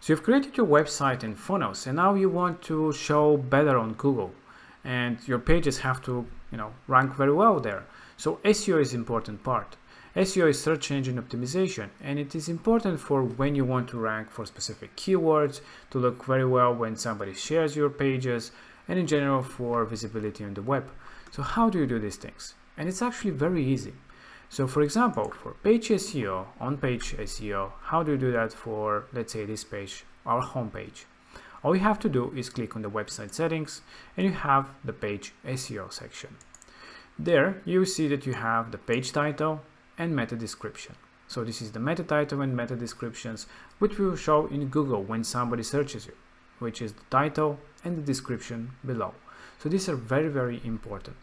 So you've created your website and funnels, and now you want to show better on Google, and your pages have to, rank very well there. So SEO is important part. SEO is search engine optimization, and it is important for when you want to rank for specific keywords, to look very well when somebody shares your pages, and in general for visibility on the web. So how do you do these things? And it's actually very easy. So for example, for page SEO, on-page SEO, how do you do that for, let's say, this page, our home page? All you have to do is click on the website settings, and you have the page SEO section. There you see that you have the page title and meta description. So this is the meta title and meta descriptions, which will show in Google when somebody searches you, which is the title and the description below. So these are very, very important.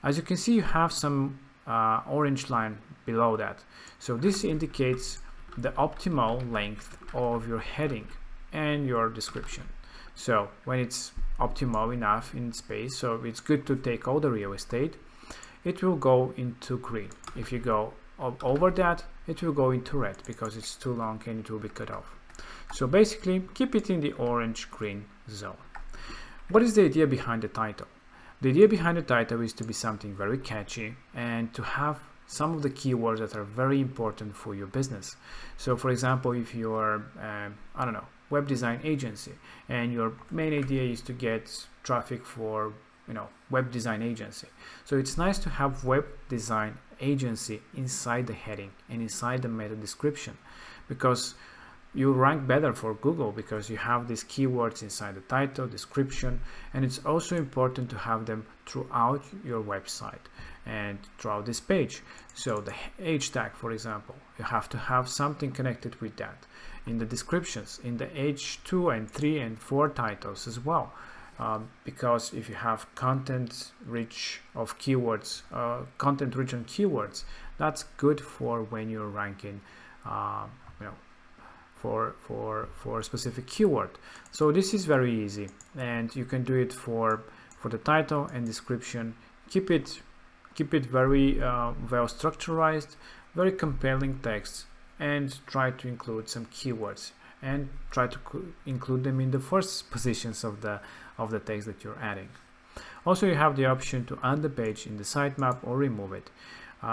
As you can see, you have some orange line below that. So this indicates the optimal length of your heading and your description. So when it's optimal enough in space, so it's good to take all the real estate, it will go into green. If you go over that, it will go into red because it's too long and it will be cut off. So basically keep it in the orange green zone. What is the idea behind the title? The idea behind the title is to be something very catchy and to have some of the keywords that are very important for your business. So for example, if you're, web design agency, and your main idea is to get traffic for, web design agency. So it's nice to have web design agency inside the heading and inside the meta description, because you rank better for Google because you have these keywords inside the title, description, and it's also important to have them throughout your website and throughout this page. So the H tag, for example, you have to have something connected with that in the descriptions, in the H2 and 3 and 4 titles as well. Because if you have content rich of keywords, content rich on keywords, that's good for when you're ranking, for a specific keyword. So this is very easy, and you can do it for the title and description. Keep it very well structured, very compelling text, and try to include some keywords and try to include them in the first positions of the text that you're adding. Also, you have the option to add the page in the sitemap or remove it.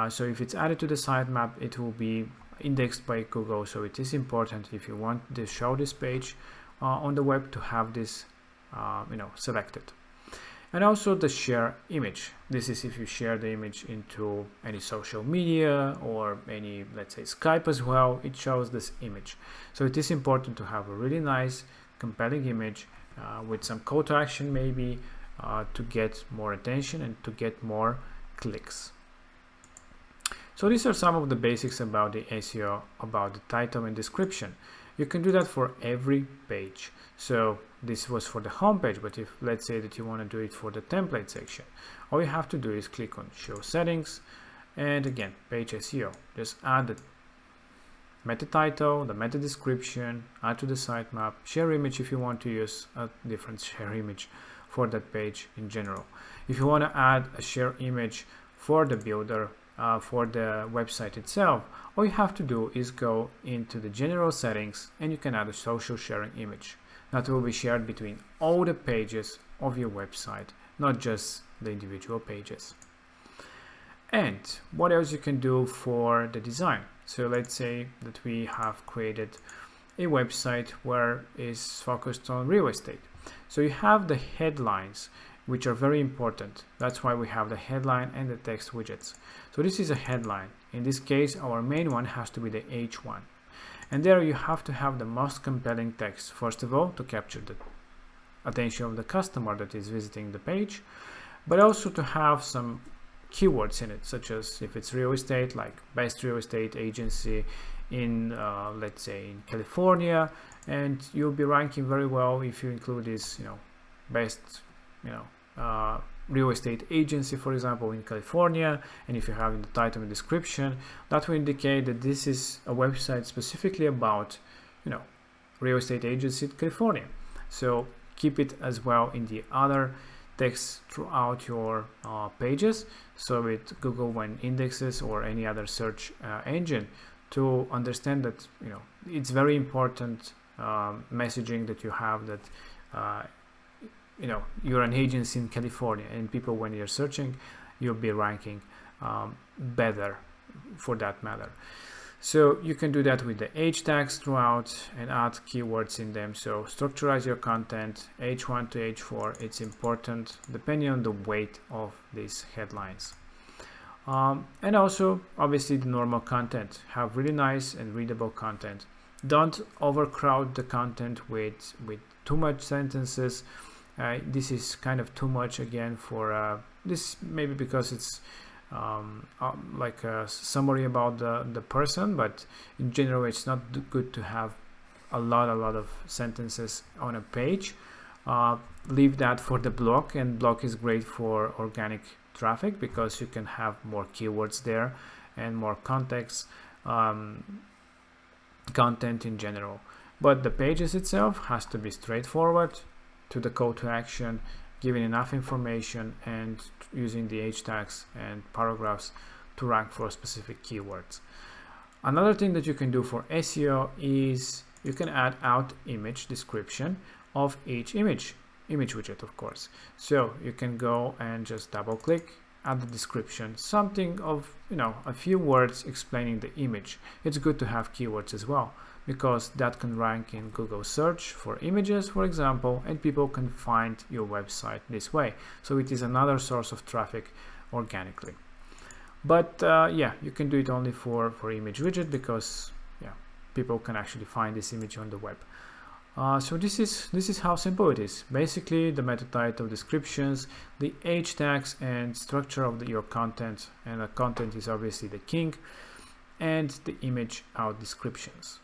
So if it's added to the sitemap, it will be indexed by Google. So it is important, if you want to show this page on the web, to have this selected. And also the share image. This is if you share the image into any social media or any, let's say, Skype as well, it shows this image. So it is important to have a really nice, compelling image with some call to action maybe to get more attention and to get more clicks. So these are some of the basics about the SEO, about the title and description. You can do that for every page. So this was for the home page, but if let's say that you want to do it for the template section, all you have to do is click on show settings, and again, page SEO. Just add the meta title, the meta description, add to the sitemap, share image if you want to use a different share image for that page in general. If you want to add a share image for the builder, for the website itself, all you have to do is go into the general settings and you can add a social sharing image that will be shared between all the pages of your website, not just the individual pages. And what else you can do for the design? So let's say that we have created a website where is focused on real estate. So you have the headlines, which are very important. That's why we have the headline and the text widgets. So this is a headline. In this case, our main one has to be the H1. And there you have to have the most compelling text, first of all, to capture the attention of the customer that is visiting the page, but also to have some keywords in it, such as if it's real estate, like best real estate agency in, let's say, in California, and you'll be ranking very well if you include this, best, real estate agency, for example, in California, and if you have in the title and description, that will indicate that this is a website specifically about, real estate agency in California. So keep it as well in the other text throughout your pages, so with Google when indexes or any other search engine to understand that it's very important messaging that you have, that you're an agency in California, and people, when you're searching, you'll be ranking better for that matter. So you can do that with the H tags throughout and add keywords in them. So structurize your content, H1 to H4. It's important depending on the weight of these headlines. And also, obviously, the normal content. Have really nice and readable content. Don't overcrowd the content with too much sentences. This is kind of too much again for this, maybe because it's like a summary about the person, but in general it's not good to have a lot of sentences on a page. Leave that for the blog, and blog is great for organic traffic because you can have more keywords there and more context, content in general. But the pages itself has to be straightforward to the call to action, giving enough information and using the H tags and paragraphs to rank for specific keywords. Another thing that you can do for SEO is you can add out image description of each image widget, of course. So you can go and just double click, add the description, something of a few words explaining the image. It's good to have keywords as well, because that can rank in Google search for images, for example, and people can find your website this way. So it is another source of traffic organically. But yeah, you can do it only for image widget, because people can actually find this image on the web. So this is how simple it is. Basically, the meta title, descriptions, the H tags, and structure of your content, and the content is obviously the king, and the image out descriptions.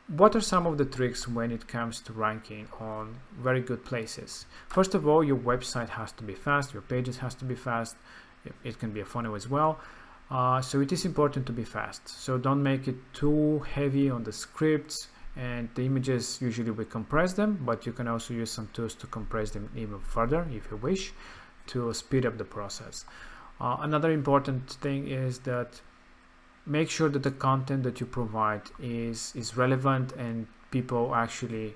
What are some of the tricks when it comes to ranking on very good places? First of all, your website has to be fast, your pages has to be fast. It can be a funnel as well. So it is important to be fast. So don't make it too heavy on the scripts and the images. Usually we compress them, but you can also use some tools to compress them even further if you wish, to speed up the process. Another important thing is that make sure that the content that you provide is relevant and people actually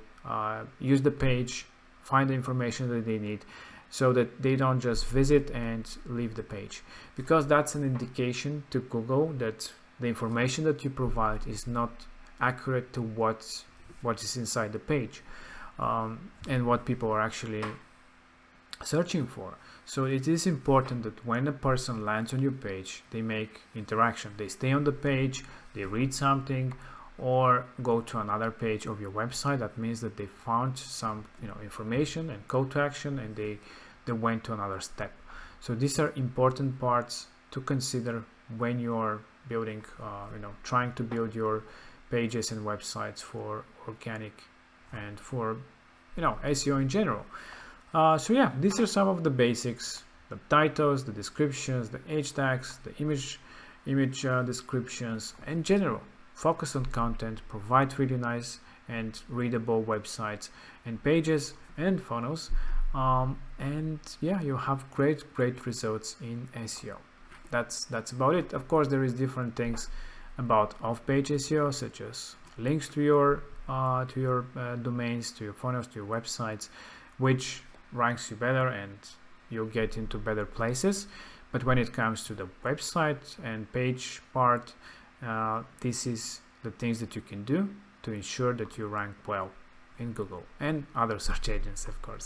use the page, find the information that they need, so that they don't just visit and leave the page, because that's an indication to Google that the information that you provide is not accurate to what is inside the page and what people are actually searching for. So it is important that when a person lands on your page, they make interaction. They stay on the page, they read something, or go to another page of your website. That means that they found some information and call to action, and they went to another step. So these are important parts to consider when you're building, trying to build your pages and websites for organic and for SEO in general. So yeah, these are some of the basics: the titles, the descriptions, the H tags, the image descriptions. In general, focus on content, provide really nice and readable websites and pages and funnels, and yeah, you have great results in SEO. That's about it. Of course, there is different things about off-page SEO, such as links to your domains, to your funnels, to your websites, which ranks you better and you'll get into better places. But when it comes to the website and page part, this is the things that you can do to ensure that you rank well in Google and other search engines, of course.